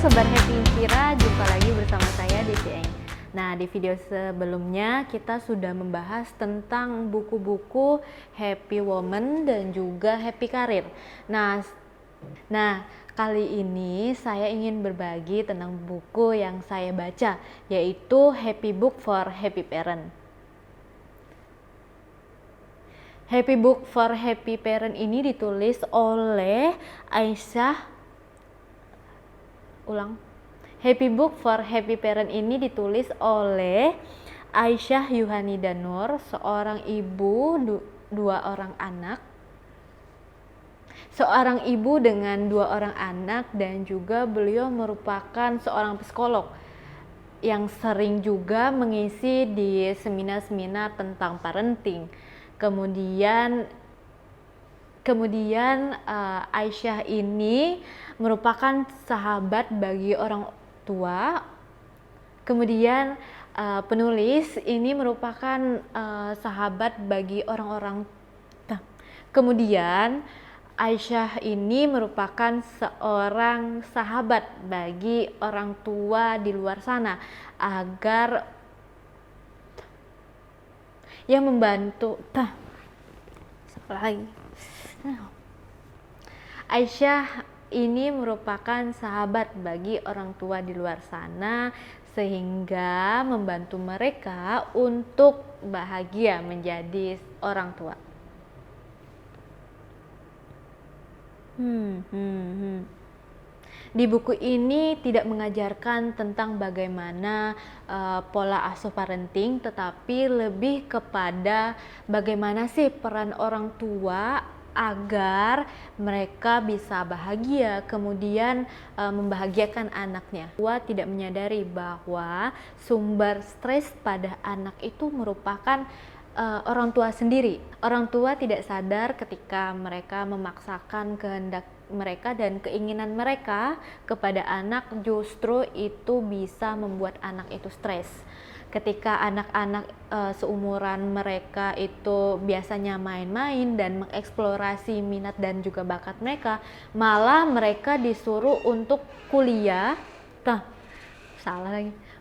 Sobat Happy Inspira, jumpa lagi bersama saya Desi Eng. Nah, di video sebelumnya kita sudah membahas tentang buku-buku Happy Woman dan juga Happy Career. Nah, kali ini saya ingin berbagi tentang buku yang saya baca, yaitu Happy Book for Happy Parent. Happy Book for Happy Parent ini ditulis oleh Happy Book for Happy Parent ini ditulis oleh Aisyah Yuhanida Nur, seorang ibu seorang ibu dengan 2 orang anak, dan juga beliau merupakan seorang psikolog yang sering juga mengisi di seminar-seminar tentang parenting. Kemudian Aisyah ini merupakan sahabat bagi orang tua. Kemudian penulis ini merupakan sahabat bagi orang-orang. Kemudian Aisyah ini merupakan seorang sahabat bagi orang tua di luar sana agar yang membantu. Aisyah ini merupakan sahabat bagi orang tua di luar sana sehingga membantu mereka untuk bahagia menjadi orang tua. Di buku ini tidak mengajarkan tentang bagaimana pola asuh parenting, tetapi lebih kepada bagaimana sih peran orang tua agar mereka bisa bahagia, kemudian membahagiakan anaknya. Tua tidak menyadari bahwa sumber stres pada anak itu merupakan orang tua sendiri. Orang tua tidak sadar ketika mereka memaksakan kehendak mereka dan keinginan mereka kepada anak, justru itu bisa membuat anak itu stres. Ketika anak-anak seumuran mereka itu biasanya main-main dan mengeksplorasi minat dan juga bakat mereka, malah mereka disuruh untuk kuliah.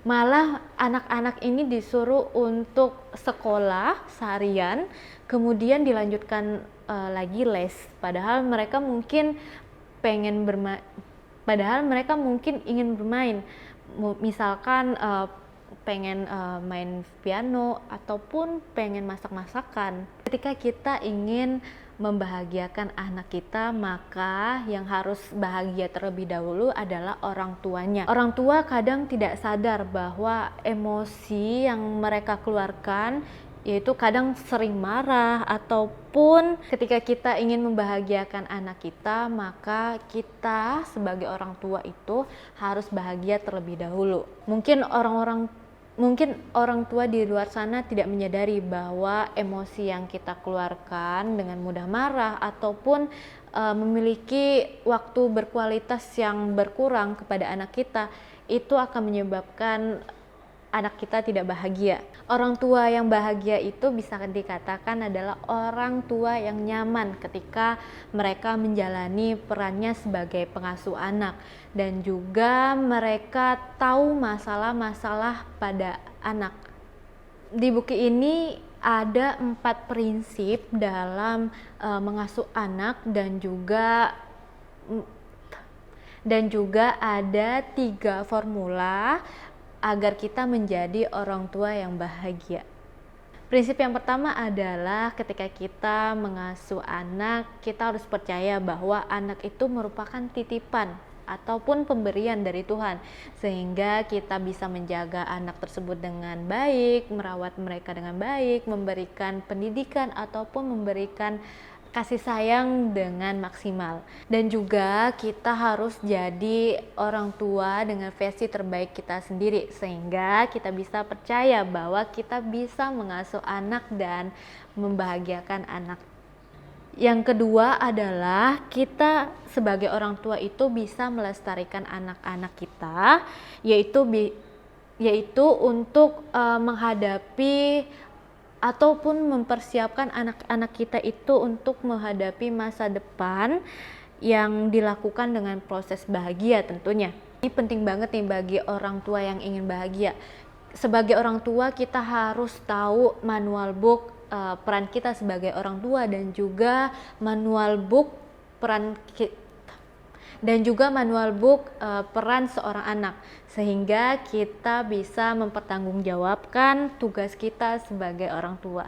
Malah anak-anak ini disuruh untuk sekolah seharian, kemudian dilanjutkan lagi les, padahal mereka mungkin ingin bermain, misalkan pengen main piano ataupun pengen masak-masakan. Ketika kita ingin membahagiakan anak kita, maka yang harus bahagia terlebih dahulu adalah orang tuanya. Orang tua kadang tidak sadar bahwa emosi yang mereka keluarkan yaitu kadang sering marah, ataupun ketika kita ingin membahagiakan anak kita, maka kita sebagai orang tua itu harus bahagia terlebih dahulu. Mungkin orang tua di luar sana tidak menyadari bahwa emosi yang kita keluarkan dengan mudah marah ataupun memiliki waktu berkualitas yang berkurang kepada anak kita, itu akan menyebabkan anak kita tidak bahagia. Orang tua yang bahagia itu bisa dikatakan adalah orang tua yang nyaman ketika mereka menjalani perannya sebagai pengasuh anak, dan juga mereka tahu masalah-masalah pada anak. Di buku ini ada 4 prinsip dalam mengasuh anak, dan juga ada 3 formula agar kita menjadi orang tua yang bahagia. Prinsip yang pertama adalah ketika kita mengasuh anak, kita harus percaya bahwa anak itu merupakan titipan ataupun pemberian dari Tuhan, sehingga kita bisa menjaga anak tersebut dengan baik, merawat mereka dengan baik, memberikan pendidikan ataupun memberikan kasih sayang dengan maksimal. Dan juga kita harus jadi orang tua dengan versi terbaik kita sendiri, sehingga kita bisa percaya bahwa kita bisa mengasuh anak dan membahagiakan anak. Yang kedua adalah kita sebagai orang tua itu bisa melestarikan anak-anak kita, yaitu untuk menghadapi ataupun mempersiapkan anak-anak kita itu untuk menghadapi masa depan yang dilakukan dengan proses bahagia tentunya. Ini penting banget nih bagi orang tua yang ingin bahagia. Sebagai orang tua kita harus tahu manual book peran kita sebagai orang tua, dan juga manual book peran peran seorang anak, sehingga kita bisa mempertanggungjawabkan tugas kita sebagai orang tua.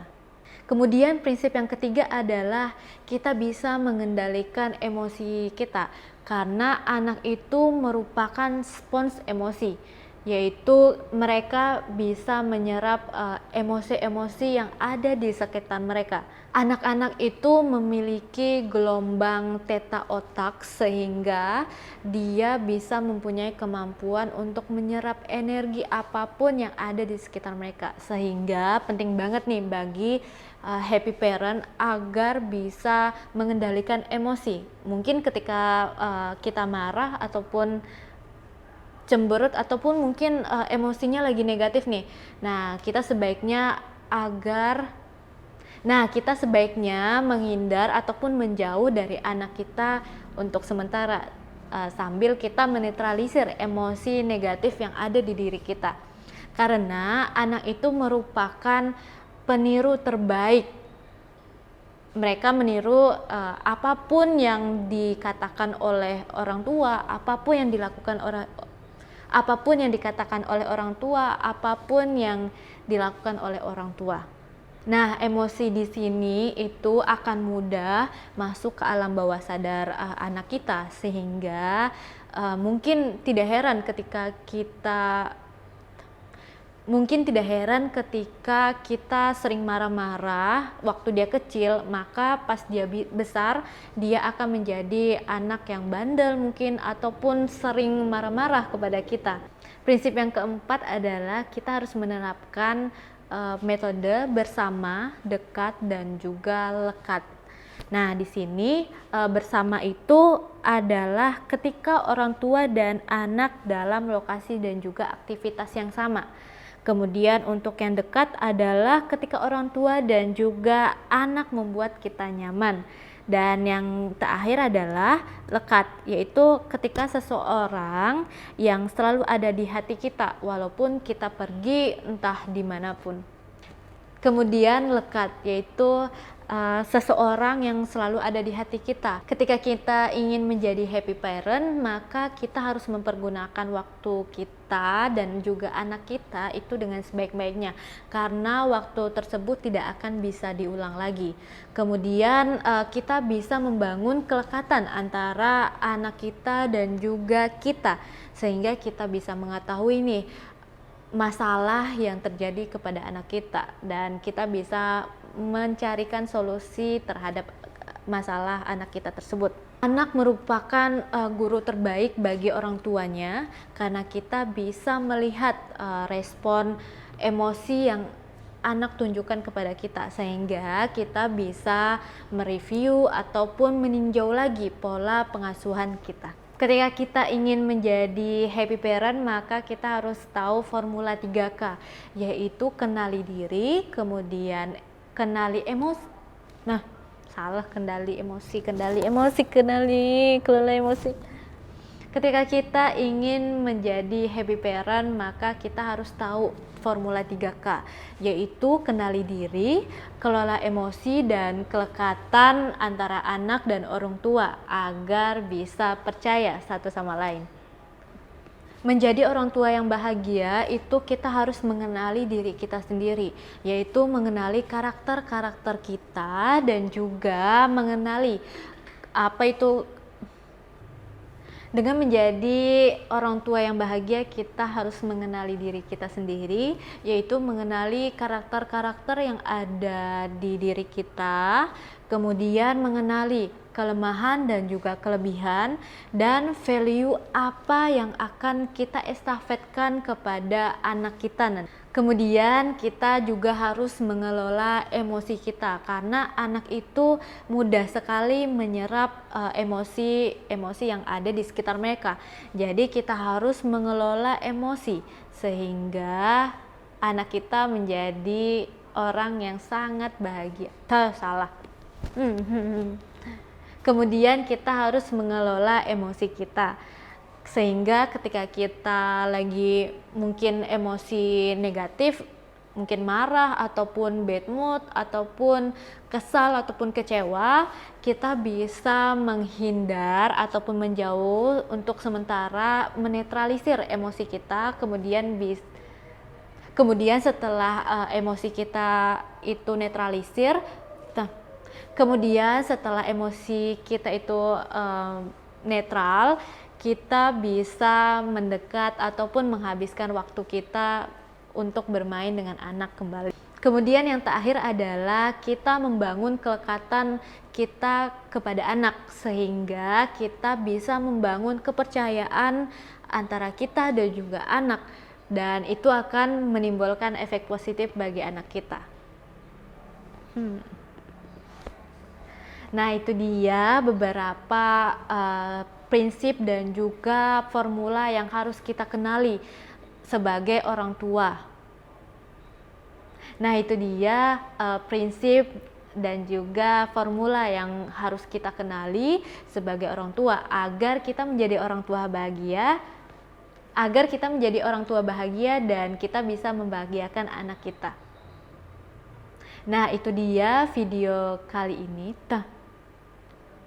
Kemudian prinsip yang ketiga adalah kita bisa mengendalikan emosi kita, karena anak itu merupakan spons emosi, yaitu mereka bisa menyerap emosi-emosi yang ada di sekitar mereka. Anak-anak itu memiliki gelombang theta otak, sehingga dia bisa mempunyai kemampuan untuk menyerap energi apapun yang ada di sekitar mereka. Sehingga penting banget nih bagi happy parent agar bisa mengendalikan emosi. Mungkin ketika kita marah ataupun cemberut, ataupun mungkin emosinya lagi negatif nih. Kita sebaiknya menghindar ataupun menjauh dari anak kita untuk sementara, sambil kita menetralisir emosi negatif yang ada di diri kita. Karena anak itu merupakan peniru terbaik. Mereka meniru apapun yang dikatakan oleh orang tua, apapun yang dikatakan oleh orang tua, apapun yang dilakukan oleh orang tua. Nah, emosi di sini itu akan mudah masuk ke alam bawah sadar anak kita, sehingga mungkin tidak heran ketika kita sering marah-marah waktu dia kecil, maka pas dia besar dia akan menjadi anak yang bandel mungkin, ataupun sering marah-marah kepada kita. Prinsip yang keempat adalah kita harus menerapkan metode bersama, dekat, dan juga lekat. Nah, di sini bersama itu adalah ketika orang tua dan anak dalam lokasi dan juga aktivitas yang sama. Kemudian untuk yang dekat adalah ketika orang tua dan juga anak membuat kita nyaman. Dan yang terakhir adalah lekat, yaitu ketika seseorang yang selalu ada di hati kita walaupun kita pergi entah dimanapun. Kemudian lekat, yaitu seseorang yang selalu ada di hati kita. Ketika kita ingin menjadi happy parent, maka kita harus mempergunakan waktu kita dan juga anak kita itu dengan sebaik-baiknya, karena waktu tersebut tidak akan bisa diulang lagi. Kemudian kita bisa membangun kelekatan antara anak kita dan juga kita, sehingga kita bisa mengetahui nih masalah yang terjadi kepada anak kita, dan kita bisa mencarikan solusi terhadap masalah anak kita tersebut. Anak merupakan guru terbaik bagi orang tuanya, karena kita bisa melihat respon emosi yang anak tunjukkan kepada kita, sehingga kita bisa mereview ataupun meninjau lagi pola pengasuhan kita. Ketika kita ingin menjadi happy parent, maka kita harus tahu formula 3K, yaitu kenali diri, kemudian kendali emosi. Kelola emosi. Ketika kita ingin menjadi happy parent, maka kita harus tahu formula 3K, yaitu kenali diri, kelola emosi, dan kelekatan antara anak dan orang tua agar bisa percaya satu sama lain. Menjadi orang tua yang bahagia itu kita harus mengenali diri kita sendiri, yaitu mengenali karakter-karakter kita dan juga mengenali dengan menjadi orang tua yang bahagia, kita harus mengenali diri kita sendiri, yaitu mengenali karakter-karakter yang ada di diri kita, kemudian mengenali kelemahan dan juga kelebihan, dan value apa yang akan kita estafetkan kepada anak kita nanti. Kemudian kita juga harus mengelola emosi kita, karena anak itu mudah sekali menyerap emosi yang ada di sekitar mereka. Jadi kita harus mengelola emosi sehingga anak kita menjadi orang yang sangat bahagia. Kemudian kita harus mengelola emosi kita. Sehingga ketika kita lagi mungkin emosi negatif, mungkin marah ataupun bad mood ataupun kesal ataupun kecewa, kita bisa menghindar ataupun menjauh untuk sementara, menetralisir emosi kita. Kemudian setelah emosi kita itu netralisir, kemudian setelah emosi kita itu netral, kita bisa mendekat ataupun menghabiskan waktu kita untuk bermain dengan anak kembali. Kemudian yang terakhir adalah kita membangun kelekatan kita kepada anak, sehingga kita bisa membangun kepercayaan antara kita dan juga anak, dan itu akan menimbulkan efek positif bagi anak kita. Nah, itu dia beberapa prinsip dan juga formula yang harus kita kenali sebagai orang tua. Nah, itu dia prinsip dan juga formula yang harus kita kenali sebagai orang tua agar kita menjadi orang tua bahagia, dan kita bisa membahagiakan anak kita. Nah, itu dia video kali ini.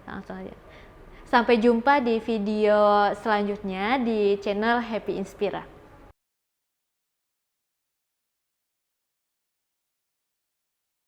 Langsung aja. Sampai jumpa di video selanjutnya di channel Happy Inspira.